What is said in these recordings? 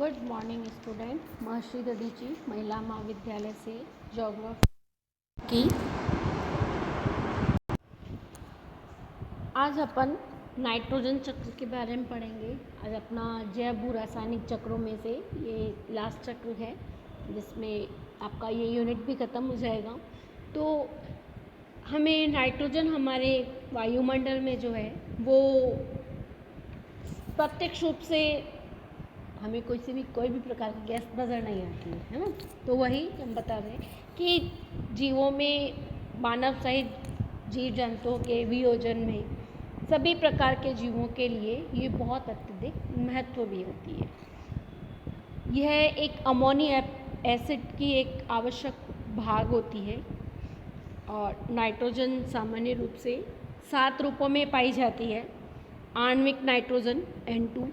Good morning student. महर्षि दधीची महिला महाविद्यालय से ज्योग्राफी की आज अपन नाइट्रोजन चक्र के बारे में पढ़ेंगे। आज अपना जैव भू रासायनिक चक्रों में से ये लास्ट चक्र है जिसमें आपका ये यूनिट भी ख़त्म हो जाएगा। तो हमें नाइट्रोजन हमारे वायुमंडल में जो है वो प्रत्यक्ष रूप से हमें कोई भी प्रकार की गैस नज़र नहीं आती है ना। तो वही हम बता रहे हैं कि जीवों में मानव सहित जीव जंतुओं के वियोजन में सभी प्रकार के जीवों के लिए ये बहुत अत्यधिक महत्व भी होती है। यह एक अमोनिया एसिड की एक आवश्यक भाग होती है और नाइट्रोजन सामान्य रूप से 7 रूपों में पाई जाती है। आणविक नाइट्रोजन N2,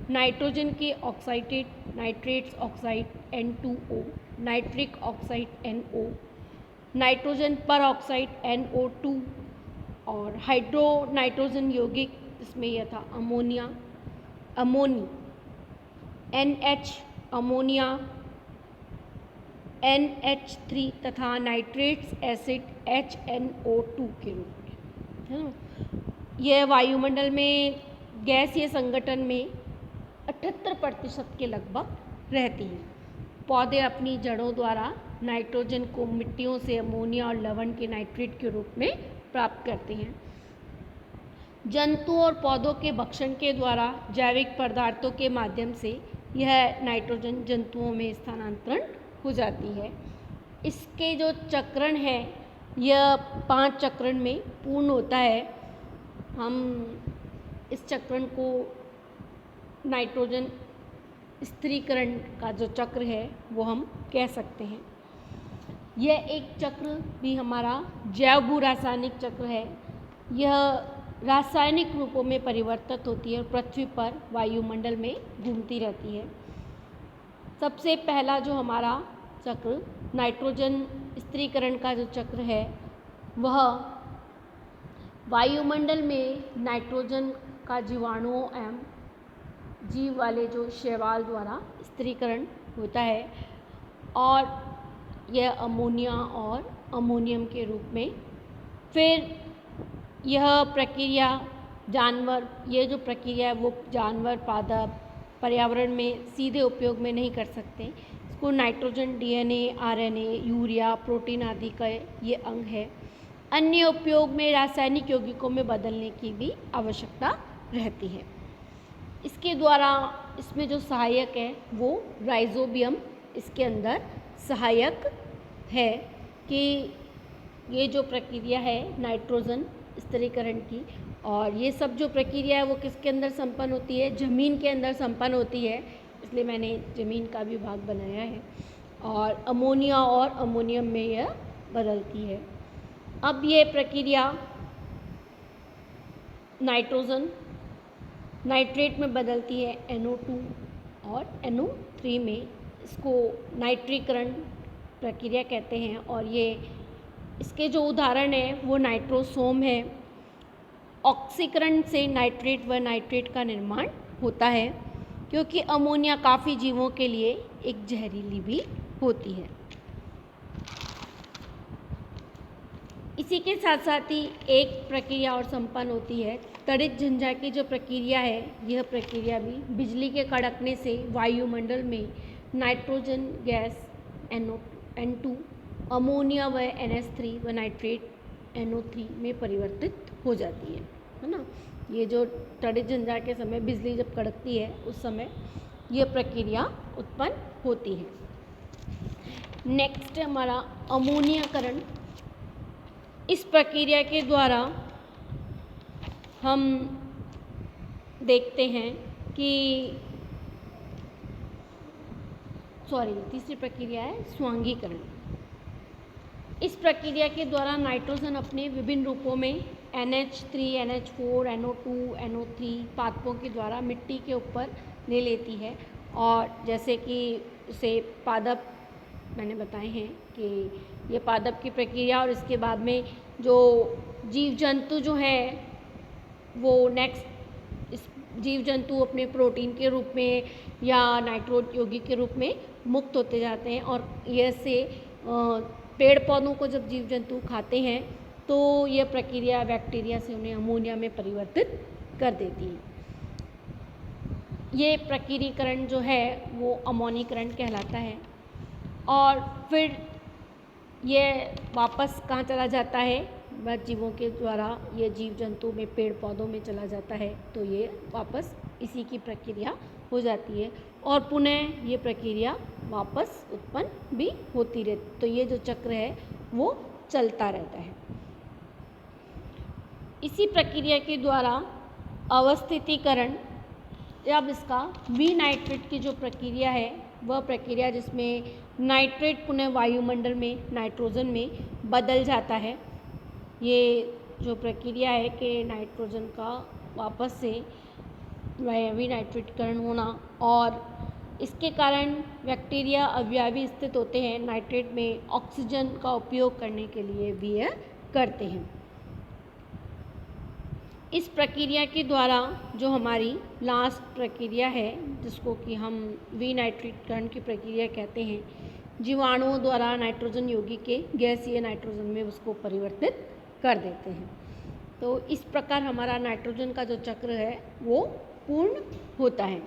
नाइट्रोजन के ऑक्साइडेट nitrates oxide N2O, nitric oxide NO, nitrogen peroxide NO2 और हाइड्रो नाइट्रोजन यौगिक इसमें यह था अमोनी NH, अमोनिया NH3 तथा नाइट्रेट्स एसिड HNO2 के रूप में है ना। यह वायुमंडल में गैसीय संगठन में 78% के लगभग रहती है। पौधे अपनी जड़ों द्वारा नाइट्रोजन को मिट्टियों से अमोनिया और लवण के नाइट्रेट के रूप में प्राप्त करते हैं। जंतु और पौधों के भक्षण के द्वारा जैविक पदार्थों के माध्यम से यह नाइट्रोजन जंतुओं में स्थानांतरण हो जाती है। इसके जो चक्रण है यह 5 चक्रण में पूर्ण होता है। हम इस चक्रण को नाइट्रोजन स्थिरीकरण का जो चक्र है वो हम कह सकते हैं। यह एक चक्र भी हमारा जैव भू रासायनिक चक्र है। यह रासायनिक रूपों में परिवर्तित होती है और पृथ्वी पर वायुमंडल में घूमती रहती है। सबसे पहला जो हमारा चक्र नाइट्रोजन स्थिरीकरण का जो चक्र है वह वायुमंडल में नाइट्रोजन का जीवाणुओं एवं जीव वाले जो शैवाल द्वारा स्थिरीकरण होता है और यह अमोनिया और अमोनियम के रूप में। फिर यह प्रक्रिया ये जो प्रक्रिया है वो जानवर पादप पर्यावरण में सीधे उपयोग में नहीं कर सकते। इसको nitrogen DNA, RNA, urea, protein आदि का ये अंग है। अन्य उपयोग में रासायनिक यौगिकों में बदलने की भी आवश्यकता रहती है। इसके द्वारा इसमें जो सहायक है वो राइजोबियम इसके अंदर सहायक है कि ये जो प्रक्रिया है नाइट्रोजन स्थिरीकरण की, और ये सब जो प्रक्रिया है वो किसके अंदर संपन्न होती है? ज़मीन के अंदर संपन्न होती है, इसलिए मैंने ज़मीन का भी भाग बनाया है। और अमोनिया और अमोनियम में यह बदलती है। अब ये प्रक्रिया नाइट्रोजन नाइट्रेट में बदलती है NO2 और NO3 में। इसको नाइट्रीकरण प्रक्रिया कहते हैं और ये इसके जो उदाहरण है वो नाइट्रोसोम है। ऑक्सीकरण से नाइट्रेट व नाइट्रेट का निर्माण होता है क्योंकि अमोनिया काफ़ी जीवों के लिए एक जहरीली भी होती है। इसी के साथ साथ ही एक प्रक्रिया और संपन्न होती है त्वरित झंझा की जो प्रक्रिया है। यह प्रक्रिया भी बिजली के कड़कने से वायुमंडल में नाइट्रोजन गैस N2, अमोनिया व NH3 व नाइट्रेट NO3 में परिवर्तित हो जाती है ना। ये जो त्वरित झंझा के समय बिजली जब कड़कती है उस समय यह प्रक्रिया उत्पन्न होती है। नेक्स्ट हमारा अमोनियाकरण। इस प्रक्रिया के द्वारा हम देखते हैं कि तीसरी प्रक्रिया है स्वांगीकरण। इस प्रक्रिया के द्वारा नाइट्रोजन अपने विभिन्न रूपों में NH3, NH4, NO2, NO3 पादपों के द्वारा मिट्टी के ऊपर ले लेती है। और जैसे कि उसे पादप मैंने बताए हैं कि ये पादप की प्रक्रिया, और इसके बाद में जो जीव जंतु जो है वो नेक्स्ट इस जीव जंतु अपने प्रोटीन के रूप में या नाइट्रो यौगिक के रूप में मुक्त होते जाते हैं, और यह से पेड़ पौधों को जब जीव जंतु खाते हैं तो यह प्रक्रिया बैक्टीरिया से उन्हें अमोनिया में परिवर्तित कर देती है। ये प्रक्रियाकरण जो है वो अमोनीकरण कहलाता है। और फिर ये वापस कहाँ चला जाता है, वह जीवों के द्वारा ये जीव जंतु में पेड़ पौधों में चला जाता है, तो ये वापस इसी की प्रक्रिया हो जाती है और पुनः ये प्रक्रिया वापस उत्पन्न भी होती रहती। तो ये जो चक्र है वो चलता रहता है। इसी प्रक्रिया के द्वारा अवस्थितीकरण, जब इसका विनाइट्रेट की जो प्रक्रिया है वह प्रक्रिया जिसमें नाइट्रेट पुनः वायुमंडल में नाइट्रोजन में बदल जाता है। ये जो प्रक्रिया है कि नाइट्रोजन का वापस से विनाइट्रेटीकरण होना, और इसके कारण बैक्टीरिया अवयवी स्थित होते हैं नाइट्रेट में ऑक्सीजन का उपयोग करने के लिए भी यह करते हैं। इस प्रक्रिया के द्वारा जो हमारी लास्ट प्रक्रिया है जिसको कि हम विनाइट्रीकरण की प्रक्रिया कहते हैं, जीवाणुओं द्वारा नाइट्रोजन यौगिक के गैसीय नाइट्रोजन में उसको परिवर्तित कर देते हैं। तो इस प्रकार हमारा नाइट्रोजन का जो चक्र है वो पूर्ण होता है।